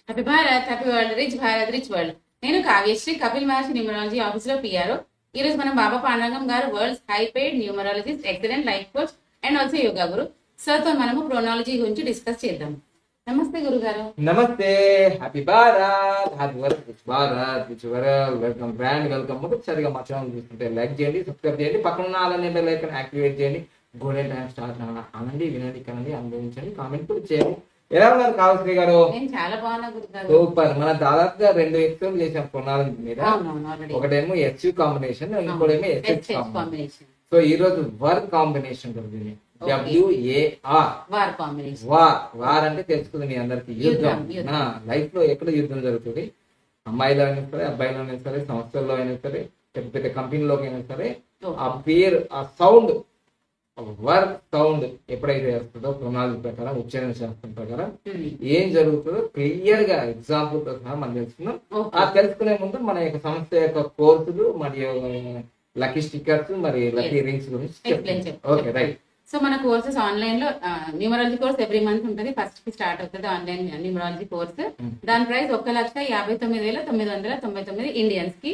Happy Bharat, happy world, rich Bharat, rich world. నేను కావ్యశ్రీ, కపిల్ మహర్షి numerology office లో PR. ఈ రోజు మనం బాబా పాండరంగం గారు world's high paid numerologist, excellent life coach and also yoga Guru sir తో మనము ప్రోనాలజీ గురించి డిస్కస్ చేద్దాం. నమస్తే గురుగారు. నమస్తే. Happy Bharat, happy world, rich Bharat, rich world. Welcome brand, welcome. మొదటిసారిగా మా ఛానల్ చూస్తుంటే లైక్ చేయండి, సబ్స్క్రైబ్ చేయండి, పక్కన ఉన్న అలానే బెల్ ఐకాన్ యాక్టివేట్ చేయండి. గోల్డెన్ టైం స్టార్ట్ అనండి, వినండి, కనండి, అనుభవించండి, కామెంట్ కూడా చేయండి. ఎలా ఉన్నారు కావశ్రీ గారు? నేను చాలా బాగున్నా గురుగారు. సూపర్. మన దాదాపుగా 2 ఎపిసోడ్లు చేసాం ప్రోనాలజీ మీద. ఒకటేమో ఎస్యూ కాంబినేషన్, ఇంకోటేమో ఎస్హెచ్ కాంబినేషన్. సో ఈ రోజు వర్క్ కాంబినేషన్ గురించి WAR. వార్ అంటే తెలుసుకుంది మీ అందరికి, యుద్ధం. లైఫ్ లో ఎక్కడ యుద్ధం జరుగుతుంది, అమ్మాయిలో అయినా సరే, అబ్బాయిలో అయినా సరే, సంస్థల్లో అయినా సరే, పెద్ద పెద్ద కంపెనీలోకి అయినా సరే, ఆ పేరు, ఆ సౌండ్, వర్క్ సౌండ్ ఎప్పుడైతే వస్తుందో ప్రణాళిక ప్రకారం, ఉచ్చారణ శాస్త్రం ప్రకారం ఏం జరుగుతుందో క్లియర్ గా ఎగ్జాంపుల్ తో సహా మనం తెలుసుకున్నాం. ఆ తెలుసుకునే ముందు మన యొక్క సంస్థ యొక్క కోర్సులు మరియు లక్కీ స్టిక్కర్స్ మరి లక్కీ రింగ్స్ గురించి చెప్తాం. Okay, right. సో మన కోర్సెస్ ఆన్లైన్ లో న్యూమరాలజీ కోర్స్ ఎవ్రీ మంత్ ఉంటుంది. ఫస్ట్ కి స్టార్ట్ అవుతుంది ఆన్లైన్ న్యూమరాలజీ కోర్స్. దాని ప్రైస్ 1,59,999 ఇండియన్స్ కి.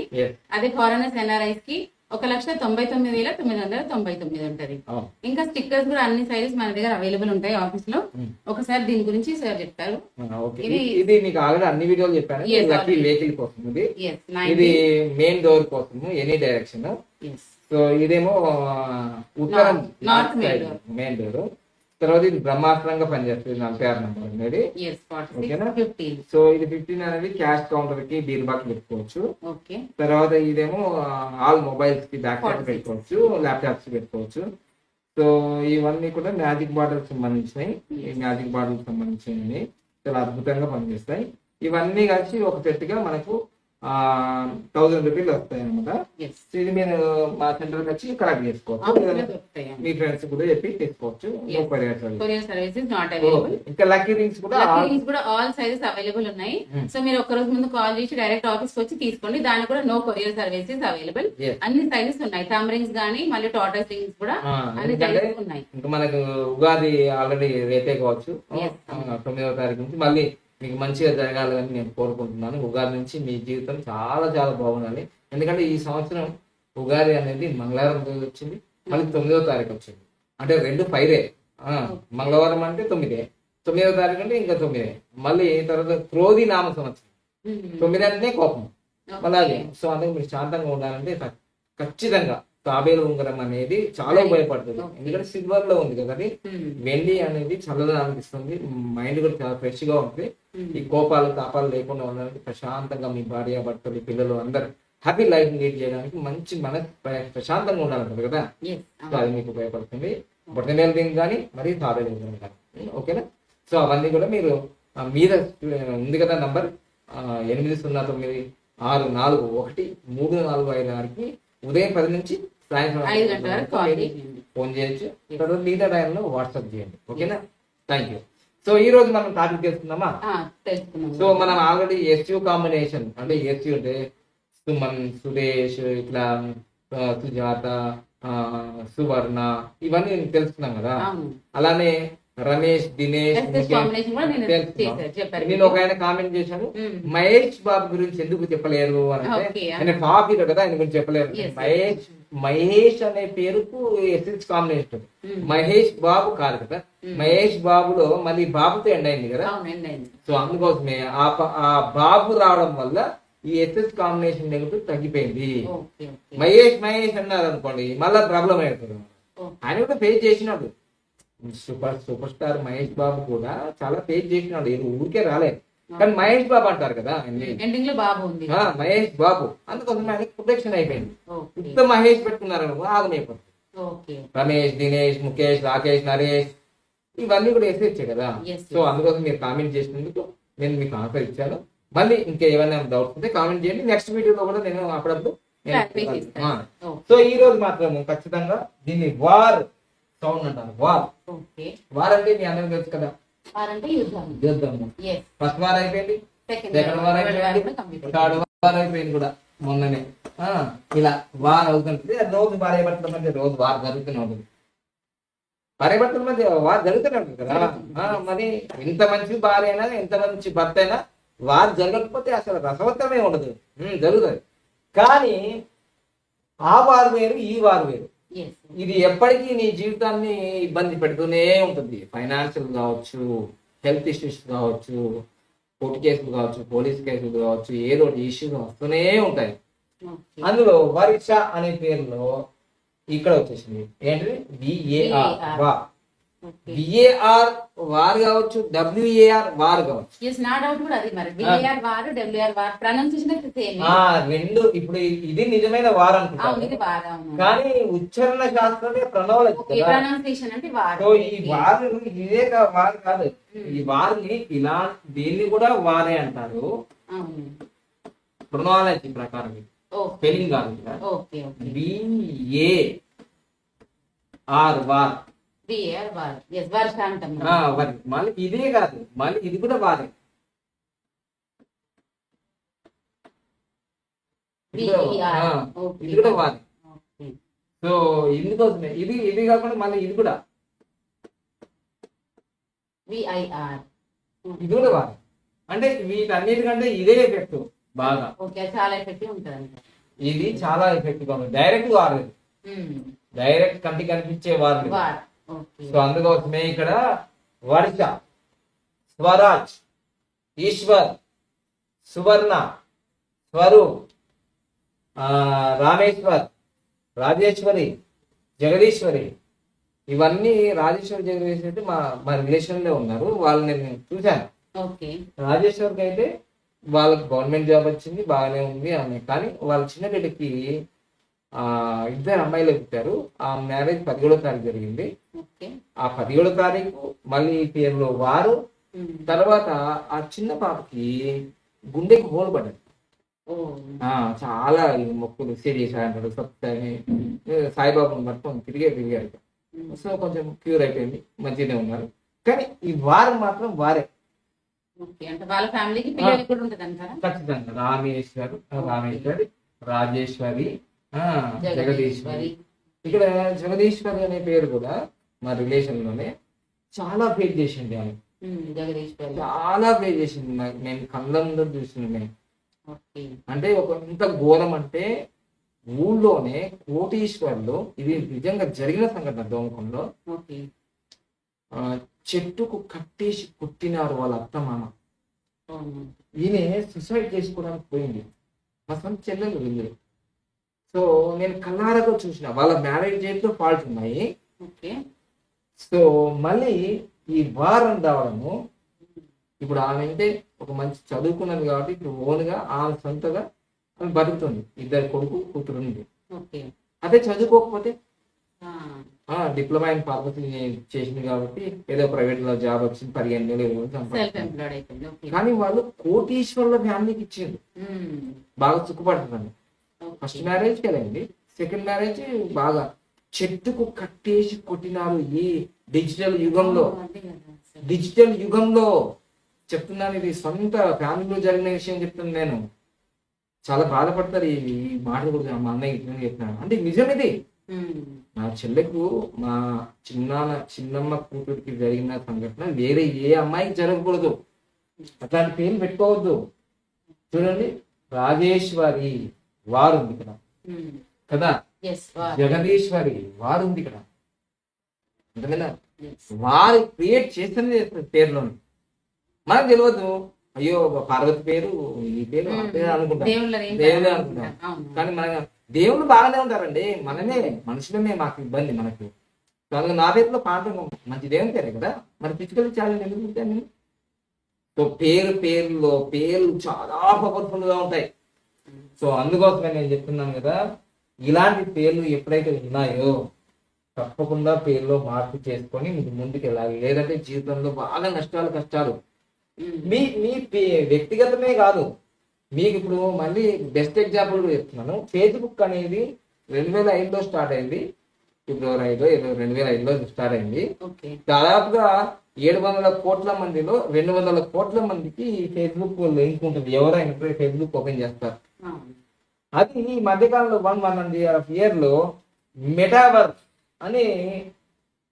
అదే ఫారెనర్స్ ఎన్ఆర్ఐస్ కి 1,99,999 ఉంటది. ఇంకా స్టిక్కర్స్ కూడా అన్ని సైజెస్ మన దగ్గర అవైలబుల్ ఉంటాయి ఆఫీస్ లో. ఒకసారి దీని గురించి సార్ చెప్తారు. ఇది మీకు ఆల్రెడీ అన్ని వీడియోలు చెప్పాను. లక్కీ వెహికల్ కోసం, ఇది మెయిన్ డోర్ కోసం, ఎనీ డైరెక్షన్. సో ఇదేమో ఉత్తరం మెయిన్ డోర్. తర్వాత ఇది బ్రహ్మాస్త్రంగా పనిచేస్తుంది, 46 నెంబర్ అనేది. ఓకేనా? సో ఇది 15 అనేది క్యాష్ కౌంటర్ కి బీర్బాక్ పెట్టుకోవచ్చు. తర్వాత ఇదేమో ఆల్ మొబైల్స్ కి బ్యాక్ సైడ్ పెట్టుకోవచ్చు, ల్యాప్టాప్స్ పెట్టుకోవచ్చు. సో ఇవన్నీ కూడా మ్యాజిక్ బాటిల్ సంబంధించినవి. ఈ మ్యాజిక్ బాటిల్ సంబంధించినవి చాలా అద్భుతంగా పనిచేస్తాయి. ఇవన్నీ కలిసి ఒక సెట్ గా మనకు 1000 రూపీలు వస్తాయి అనమాట. ఇది మీరు మా సెంటర్ వచ్చి కలెక్ట్ చేసుకోవచ్చు, మీ ఫ్రెండ్స్ కూడా చెప్పి తీసుకోవచ్చు. ఇంకా లక్కీ రింగ్స్ కూడా ఆల్ సైజెస్ అవైలబుల్ ఉన్నాయి. సో మీరు ఒక రోజు ముందు కాల్ చేసి డైరెక్ట్ ఆఫీస్ వచ్చి తీసుకోండి. దానికి కూడా నో కొరియర్ సర్వీసెస్ అవైలబుల్. అన్ని సైజెస్ ఉన్నాయి. థమ్ రింగ్స్ గానీ మళ్ళీ టాటస్ రింగ్స్ కూడా అన్ని సైజెస్ ఉన్నాయి. ఇంకా మనకు ఉగాది ఆల్రెడీ రేపే కావచ్చు, 9వ తారీఖు నుంచి. మళ్ళీ మీకు మంచిగా జరగాలని నేను కోరుకుంటున్నాను. ఉగాది నుంచి మీ జీవితం చాలా చాలా బాగుండాలి. ఎందుకంటే ఈ సంవత్సరం ఉగాది అనేది మంగళవారం రోజు వచ్చింది, మళ్ళీ 9వ తారీఖు వచ్చింది. అంటే 2 5 మంగళవారం అంటే 9, 9వ తారీఖు అంటే ఇంకా 9. మళ్ళీ తర్వాత క్రోధి నామ సంవత్సరం, 9 అంటే కోపం అలాగే. సో అందుకే మీరు శాంతంగా ఉండాలంటే ఖచ్చితంగా తాబేలు ఉంగరం అనేది చాలా ఉపయోగపడుతుంది. ఎందుకంటే సిల్వర్ లో ఉంది కదా, అది వెండి అనేది చల్లదనానికి ఇస్తుంది. మైండ్ కూడా చాలా ఫ్రెష్ గా ఉంటుంది. ఈ కోపాలు తాపాలు లేకుండా ఉండడానికి, ప్రశాంతంగా మీ భార్య భర్తలు పిల్లలు అందరు హ్యాపీ లైఫ్ లీడ్ చేయడానికి మంచి ప్రశాంతంగా ఉండాలంటారు కదా. సో అది మీకు ఉపయోగపడుతుంది. బొట్టనేల రింగ్ కానీ మరి తాబేలు ఉంగరం కానీ. ఓకేనా? సో అవన్నీ కూడా మీరు మీద ఉంది కదా నంబర్ 800964413456 ఉదయం 10 నుంచి సాయంత్రం 5 గంటల వరకు ఫోన్ చేయొచ్చు. తర్వాత మిగతా టైంలో వాట్సాప్ చేయండి. ఓకేనా? Thank you. సో ఈ రోజు మనం టాపిక్ తెలుసుకుందామా? సో మనం ఆల్రెడీ ఎస్యూ కాంబినేషన్ అంటే ఎస్యూ అంటే సుమన్, సురేష్, ఇట్లా సుజాత, సువర్ణ ఇవన్నీ తెలుసుకున్నాం కదా. అలానే రమేష్, దినేష్. నేను ఒక ఆయన కామెంట్ చేశాను, మహేష్ బాబు గురించి ఎందుకు చెప్పలేరు అంటే, ఆయన టాప్ హీరో కదా, ఆయన గురించి చెప్పలేరు. మహేష్ అనే పేరుకు ఎస్ఎస్ కాంబినేషన్, మహేష్ బాబు కాదు కదా. మహేష్ బాబులో మళ్ళీ బాబుతో ఎండ్ అయింది కదా. సో అందుకోసమే ఆ బాబు రావడం వల్ల ఈ ఎస్ఎస్ కాంబినేషన్ నెగటివ్ తగ్గిపోయింది. మహేష్ అన్నారు అనుకోండి, మళ్ళా ప్రాబ్లం అవుతుంది. ఆయన కూడా ఫేస్ చేసినాడు. సూపర్ స్టార్ మహేష్ బాబు కూడా చాలా ఫేస్ చేసినాడు, ఊరికే రాలేదు. కానీ మహేష్ బాబు అంటారు కదా, మహేష్ బాబు, అందుకోసం ఆయనకి ప్రొటెక్షన్ అయిపోయింది. ఇప్పుడు మహేష్ పెట్టుకున్నారు అనుకో ఆగమైపోతుంది. రమేష్, దినేష్, ముఖేష్, రాకేష్, నరేష్ ఇవన్నీ కూడా వేసేచ్చే కదా. సో అందుకోసం మీరు కామెంట్ చేసినందుకు నేను మీకు ఆన్సర్ ఇచ్చాను. మళ్ళీ ఇంకా ఏమైనా డౌట్స్ ఉంటే కామెంట్ చేయండి. నెక్స్ట్ వీడియోలో కూడా నేను అప్పుడప్పుడు. సో ఈ రోజు మాత్రం ఖచ్చితంగా దీన్ని వార్ సౌండ్ అంటారు. వార్ అంటే మీ అందరికి తెలుసు కదా, యుద్ధం. ఫస్ట్ వార్ అయిపోయింది, సెకండ్ వార్ అయిపోయింది, థర్డ్ వార్ అయిపోయింది కూడా మొన్ననే. ఇలా వార్ అవుతుంటుంది. రోజు భార్య భర్తల మధ్య రోజు వార్ జరుగుతూనే ఉంటుంది. భార్య భర్తల మధ్య వార్ జరుగుతూనే ఉంటుంది కదా. మరి ఎంత మంచి భార్య అయినా ఎంత మంచి భర్త అయినా వారు జరగకపోతే అసలు రసవత్తమే ఉండదు. జరుగుతుంది. కానీ ఆ వారు వేరు, ఈ వారు వేరు. ఇది ఎప్పటికీ నీ జీవితాన్ని ఇబ్బంది పెడుతూనే ఉంటుంది. ఫైనాన్షియల్ కావచ్చు, హెల్త్ ఇష్యూస్ కావచ్చు, కోర్టు కేసులు కావచ్చు, పోలీస్ కేసులు కావచ్చు, ఏదో ఒకటి ఇష్యూస్ వస్తూనే ఉంటాయి. అందులో వర్ష అనే పేరులో ఇక్కడ వచ్చేసింది ఏంటి, బిఏఆర్ వా. బిఏఆర్ వార్ కావచ్చు, డబ్ల్యూఏఆర్ వార్ కావచ్చు. రెండు ఇప్పుడు ఇది నిజమైన వార్ అనుకుంటారు, కానీ ఉచ్చారణ శాస్త్రమే ప్రణాళిక. సో ఈ వారు ఇదే వారు కాదు, ఈ వారిని ఇలా దీన్ని కూడా వారే అంటారు ప్రణాళిక ప్రకారం. స్పెల్లింగ్ కాదు, బిఏఆర్ వార్. మళ్ళీ ఇదే కాదు, మళ్ళీ ఇది కూడా వారే. ఇది కూడా వారే. సో ఇందుకోసమే ఇది ఇది కాకుండా మళ్ళీ ఇది కూడా ఇది కూడా వారే. అంటే వీటన్నిటికంటే ఇదే ఎఫెక్ట్ బాగా, చాలా ఎఫెక్టివ్ ఉంటుంది. ఇది చాలా ఎఫెక్టివ్ గా ఉంటుంది. డైరెక్ట్ వాడలేదు, డైరెక్ట్ కంటికి కనిపించే వారు. సో అందుకోసమే ఇక్కడ వర్ష, స్వరాజ్, ఈశ్వర్, సువర్ణ, స్వరూప్, రామేశ్వర్, రాజేశ్వరి, జగదీశ్వరి. ఇవన్నీ రాజేశ్వరి, జగదీశ్వరి అంటే మా రిలేషన్ లో ఉన్నారు. వాళ్ళని నేను చూశాను. రాజేశ్వరికి అయితే వాళ్ళకి గవర్నమెంట్ జాబ్ వచ్చింది, బాగానే ఉంది అని. కానీ వాళ్ళ చిన్న బిడ్డకి ఇద్దరు అమ్మాయిలు పుట్టారు. ఆ మ్యారేజ్ 17వ తారీఖు జరిగింది. ఆ 17వ తారీఖు మళ్ళీ పేరులో వారు. తర్వాత ఆ చిన్న పాపకి గుండెకి హోల్ పడ్డది. చాలా మొక్కులు సీరియస్ అంటాడు, సత్తాని సాయిబాబాను పట్టుకొని తిరిగారు. సో కొంచెం క్యూర్ అయిపోయింది, మంచిగానే ఉన్నారు. కానీ ఈ వారం మాత్రం వారే. ఖచ్చితంగా రామేశ్వరి, రాజేశ్వరి, జగదీశ్వరి. ఇక్కడ జగదీశ్వరి అనే పేరు కూడా మా రిలేషన్ లోనే చాలా ఫేస్ చేసింది ఆమె. చాలా ఫేస్ చేసింది, నేను కళ్ళ ముందు చూసింది. అంటే ఒక ఇంత ఘోరం అంటే ఊళ్ళోనే కోటీశ్వర్లు, ఇది నిజంగా జరిగిన సంఘటన. దోమకంలో చెట్టుకు కట్టేసి కొట్టినారు వాళ్ళ అత్త మామ. ఈయన సూసైడ్ చేసుకోవడానికి పోయింది, మా సొంత చెల్లెలు వెళ్ళి. సో నేను కళ్ళారగా చూసిన వాళ్ళ మ్యారేజ్ చేతిలో ఫాల్ట్ ఉన్నాయి. సో మళ్ళీ ఈ వారం రావడము, ఇప్పుడు ఆమె అంటే ఒక మంచి చదువుకున్నది కాబట్టి ఇప్పుడు ఓన్గా ఆమె సొంతగా ఆమె బతుకుతుంది. ఇద్దరు కొడుకు కూతురు ఉంది. అదే చదువుకోకపోతే డిప్లొమా ఇన్ ఫార్మసీ చేసింది కాబట్టి ఏదో ప్రైవేట్ లో జాబ్ వచ్చింది, 15,000. కానీ వాళ్ళు కోటీశ్వర్ల ఫ్యామిలీకి ఇచ్చింది, బాగా సుఖపడుతుంది. ఫస్ట్ మ్యారేజ్ కదండి, సెకండ్ మ్యారేజ్ బాగా చెట్టుకు కట్టేసి కొట్టినారు. ఈ డిజిటల్ యుగంలో చెప్తున్నాను, ఇది సొంత ఫ్యామిలీలో జరిగిన విషయం చెప్తున్నాను నేను. చాలా బాధపడతారు ఈ మాటలు కూడా. మా అన్నయ్య చెప్తున్నాను అంటే నిజం ఇది. నా చెల్లెకు మా చిన్నమ్మ కూతురికి జరిగిన సంఘటన వేరే ఏ అమ్మాయికి జరగకూడదు. అట్లాంటి పేర్లు పెట్టుకోవద్దు. చూడండి, రాజేశ్వరి వారు ఉంది ఇక్కడ కదా, జగదీశ్వరి వారు ఉంది ఇక్కడ. అంతేనా, వారు క్రియేట్ చేస్తేనే పేర్లోని. మనకు తెలియదు, అయ్యో పార్వతి పేరు ఈ పేరు అనుకుంటాం, దేవుడే అనుకుంటాం. కానీ మన దేవుళ్ళు బాగానే ఉంటారండి, మనమే మనుషులమే మాకు ఇబ్బంది. మనకు నా పేరులో పాట మంచి దేవుని పేరే కదా, మరి ఫిజికల్ ఛాలెంజ్ ఎందుకు ఉంటాను నేను. సో పేర్లు చాలా పవర్ఫుల్ గా ఉంటాయి. సో అందుకోసమే నేను చెప్తున్నాను కదా, ఇలాంటి పేర్లు ఎప్పుడైతే ఉన్నాయో తప్పకుండా పేర్లో మార్పు చేసుకొని మీకు ముందుకు వెళ్ళాలి. లేదంటే జీవితంలో బాగా కష్టాలు. మీ వ్యక్తిగతమే కాదు, మీకు ఇప్పుడు మళ్ళీ బెస్ట్ ఎగ్జాంపుల్ కూడా చెప్తున్నాను. ఫేస్బుక్ అనేది 2005లో స్టార్ట్ అయింది, ఫిబ్రవరి 5 2005లో స్టార్ట్ అయింది. దాదాపుగా 700 కోట్ల మందిలో 200 కోట్ల మందికి ఫేస్బుక్ లింక్ ఉంటుంది. ఎవరైనా ఫేస్బుక్ ఓపెన్ చేస్తారు. అది ఈ మధ్యకాలంలో 1.5 year లో మెటావర్స్ అని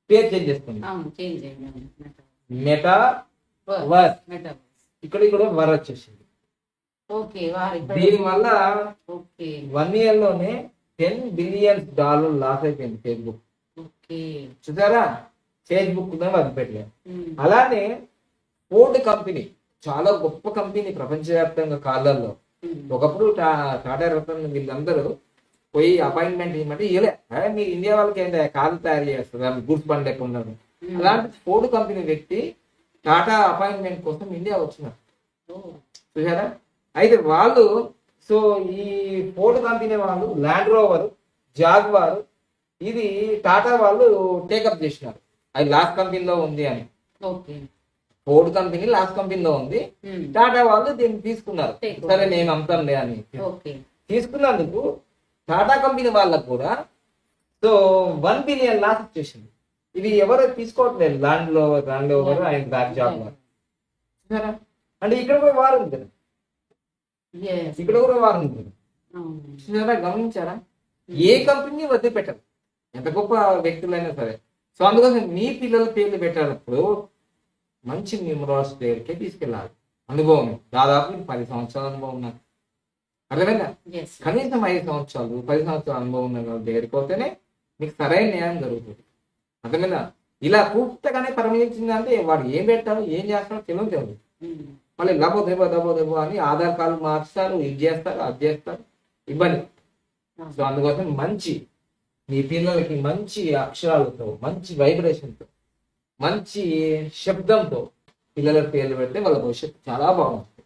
పేరు చేంజ్ చేస్తుంది. మెటావర్స్ ఇక్కడ కూడా వర్ వచ్చేసింది. ఓకే దీని వల్ల 1 year లోనే $10 billion లాస్ అయిపోయింది ఫేస్బుక్. చూసారా, ఫేస్బుక్ వదిలిపెట్టలేదు. అలానే ఫోర్డ్ కంపెనీ చాలా గొప్ప కంపెనీ ప్రపంచవ్యాప్తంగా కార్లలో. ఒకప్పుడు టాటా రతన్ వీళ్ళందరూ పోయి అపాయింట్మెంట్ ఇవ్వమంటే ఇవ్వలే, మీ ఇండియా వాళ్ళకి ఏంటంటే కార్లు తయారు చేస్తారు గూడ్స్ బండ్ లెక్క ఉన్నారు. అలాంటి ఫోర్డ్ కంపెనీ వ్యక్తి టాటా అపాయింట్మెంట్ కోసం ఇండియా వచ్చినారు. చూసారా, అయితే వాళ్ళు సో ఈ ఫోర్డ్ కంపెనీ వాళ్ళు ల్యాండ్ రోవర్, జాగ్వార్ ఇది టాటా వాళ్ళు టేకప్ చేసినారు. అది లాస్ట్ కంపెనీలో ఉంది అని. ఫోర్డ్ కంపెనీ లాస్ట్ కంపెనీలో ఉంది, టాటా వాళ్ళు దీన్ని తీసుకున్నారు. సరే నేను అమ్ముతానులే అని తీసుకున్నందుకు టాటా కంపెనీ వాళ్ళకు కూడా సో $1 billion లాస్ వచ్చేసింది. ఇది ఎవరు తీసుకోవట్లేదు, ల్యాండ్ ఓవర్ అండ్ జాగ్వార్. చూసారా, అంటే ఇక్కడ కూడా వారు ఉంది కదా, ఇక్కడ కూడా వారు ఉంది. చూసారా, గమనించారా, ఏ కంపెనీ వదిలిపెట్టరు ఎంత గొప్ప వ్యక్తులైనా సరే. సో అందుకోసం మీ పిల్లల పేర్లు పెట్టేటప్పుడు మంచి న్యూమరాలజీ దగ్గరికి తీసుకెళ్ళాలి. అనుభవం దాదాపు 10 సంవత్సరాల అనుభవం ఉన్నారు, అర్థమైందా? కనీసం 5 సంవత్సరాలు 10 సంవత్సరాల అనుభవం ఉన్న వాళ్ళ దగ్గరికి పోతేనే మీకు సరైన న్యాయం జరుగుతుంది, అర్థమైందా? ఇలా పూర్తిగానే పరిమితించిందంటే వాడు ఏం పెడతాడో ఏం చేస్తాడో తెలియదు. మళ్ళీ దబో అని ఆధార్ కార్డు మార్చుతారు, ఇది చేస్తారు, అది చేస్తారు, ఇబ్బంది. సో అందుకోసం మంచి మీ పిల్లలకి మంచి అక్షరాలతో, మంచి వైబ్రేషన్తో, మంచి శబ్దంతో పిల్లల పేర్లు పెడితే వాళ్ళ భవిష్యత్తు చాలా బాగుంటుంది.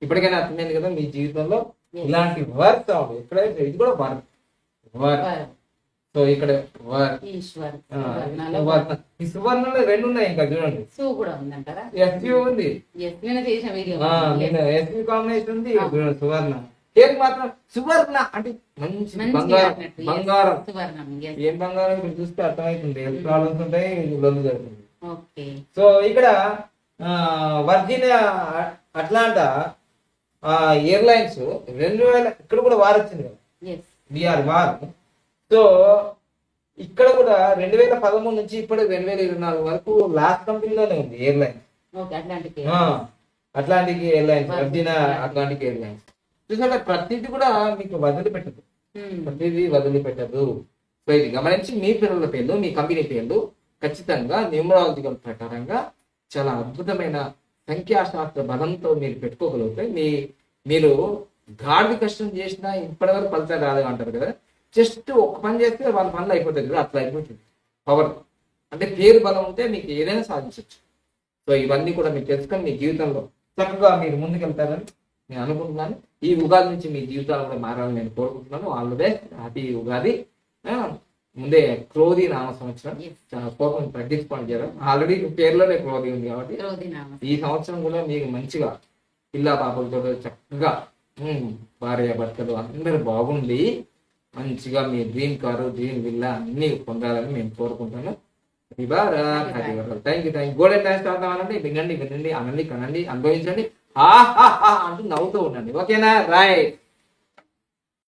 ఇప్పటికైనా అర్థమైంది కదా, మీ జీవితంలో ఇలాంటి వర్క్ సౌండ్ ఎక్కడైతే ఇది కూడా వర్క్ వర్క్. సో ఇక్కడ ఈ సువర్ణలో 2 ఉన్నాయి, ఇంకా చూడండి ఎస్యూ ఉంది, ఎస్యూ కాంబినేషన్ ఉంది, సువర్ణ. పేరు మాత్రం సువర్ణ అంటే మంచి బంగారం. బంగారం ఏం బంగారం ఇక్కడ చూస్తే అర్థమవుతుంది, హెల్త్ ప్రాబ్లమ్స్ ఉంటాయి, లొల్లు జరుగుతుంది. సో ఇక్కడ వర్జీనియా అట్లాంటా ఎయిర్లైన్స్ 2000 ఇక్కడ కూడా వార్ వచ్చింది కదా, బీఆర్ వార్. సో ఇక్కడ కూడా 2013 నుంచి ఇప్పుడు 2024 వరకు లాస్ట్ కంపెనీలోనే ఉంది airlines, Atlantic airlines, Virginia Atlantic airlines. చూసారా, ప్రతిదీ కూడా మీకు వదిలిపెట్టదు, ప్రతిదీ వదిలిపెట్టదు. సో ఇది గమనించి మీ పిల్లల పేర్లు, మీ కంపెనీ పేర్లు ఖచ్చితంగా న్యూమరాలజికల్ ప్రకారంగా చాలా అద్భుతమైన సంఖ్యాశాస్త్ర బలంతో మీరు పెట్టుకోగలిగితే మీరు గాడి కష్టం చేసినా ఇప్పటివరకు ఫలితాలు రాదు అంటారు కదా, జస్ట్ ఒక పని చేస్తే వాళ్ళ పనులు అయిపోతుంది కదా, అట్లా అయిపోతుంది. పవర్ అంటే పేరు బలం ఉంటే మీకు ఏదైనా సాధించవచ్చు. సో ఇవన్నీ కూడా మీరు తెలుసుకొని మీ జీవితంలో చక్కగా మీరు ముందుకెళ్తారని నేను అనుకుంటున్నాను. ఈ ఉగాది నుంచి మీ జీవితాలు కూడా మారాలని నేను కోరుకుంటున్నాను. All the best, happy Ugadi. ముందే క్రోధి నామ సంవత్సరం, కోపం తగ్గించుకోండి జర. ఆల్రెడీ పేర్లోనే క్రోధి ఉంది కాబట్టి ఈ సంవత్సరం కూడా మీకు మంచిగా పిల్ల పాపలతో చక్కగా భార్య భర్తలు అందరూ బాగుండి మంచిగా మీ డ్రీమ్ కారు, డ్రీమ్ విల్లా అన్ని పొందాలని నేను కోరుకుంటాను. Thank you. గోల్డెన్ డాన్స్ ఆడదామనంటే వినండి, అనండి, కనండి, అనుభవించండి, అంటూ నవ్వుతూ ఉండండి. ఓకేనా? రైట్.